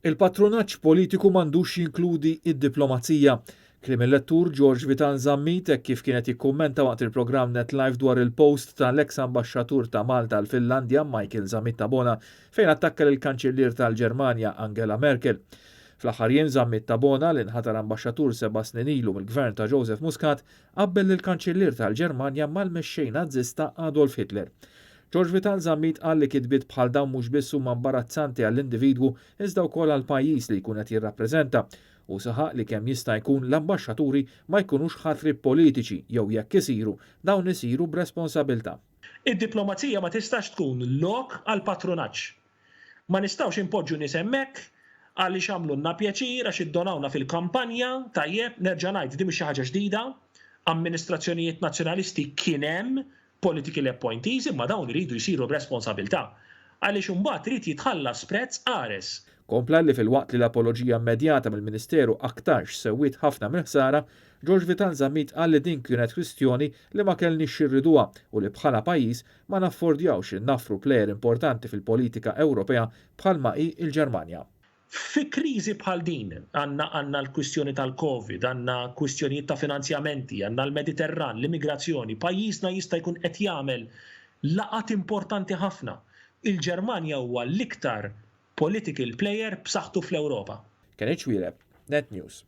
Il-patronaġġ politiku m'għandux jinkludi id-diplomazija. Kliem il-lettur George Vital Zammit hekk kif kienet jikkummenta waqt il-programm Net Live dwar il-post tal-eks ambaxxatur ta' Malta l-Finlandja Michael Zammit-Tabona fejn attakka lill-Kanċellier tal-Ġermanja Angela Merkel. Fl-aħħar jiem Zammit-Tabona li nħatar ambaxxatur 7 snin ilu mill-gvern ta' Joseph Muscat qabbel lill-Kanċellier tal-Ġermanja mal-mexxej Nazzista Adolf Hitler. George Vital Zammit qal li kitbiet bħal dawn mhux biss huma imbarazzanti għall-individwu iżda wkoll għall-pajjiż li jkun qed jirrappreżenta u saħaq li kemm jista' jkun l-ambaxxaturi ma jkunux ħatri politiċi jew jekk isiru dawn isiru b'responsabbiltà. Id-diplomazija ma tistax tkun lok għal patronaġġ. Ma nistgħux impoġġu nies hemmhekk għaliex għamlulna pjaċir għax iddonawna fil-kampanja tajjeb nerġa' ngħid din mhix xi ħaġa ġdida, amministrazzjonijiet nazzjonalisti kien hemm political appointees imma dawn iridu jsiru b'responsabbiltà għaliex imbagħad irid jitħallas prezz qares. Kompla li fil-waqt li l-apoloġija immedjata mill-Ministeru aktarx sewwiet ħafna mill-ħsara, George Vital Zammit qal li din kienet kwistjoni li ma kellniex xirriduha u li bħala pajjiż ma naffordjawx innaffru plejer importanti fil-politika Ewropea bħalma hi l-Ġermanja. Fi kriżi bħal din għandna l-kwistjoni tal-Covid, għandna kwistjonijiet ta' finanzjamenti, għandna l-Mediterran, l-immigrazzjoni, pajjiżna jista' jkun qed jagħmel laqat importanti ħafna. Il-Ġermanja huwa l-iktar political player b'saħħtu fl-Ewropa. Kien Net News.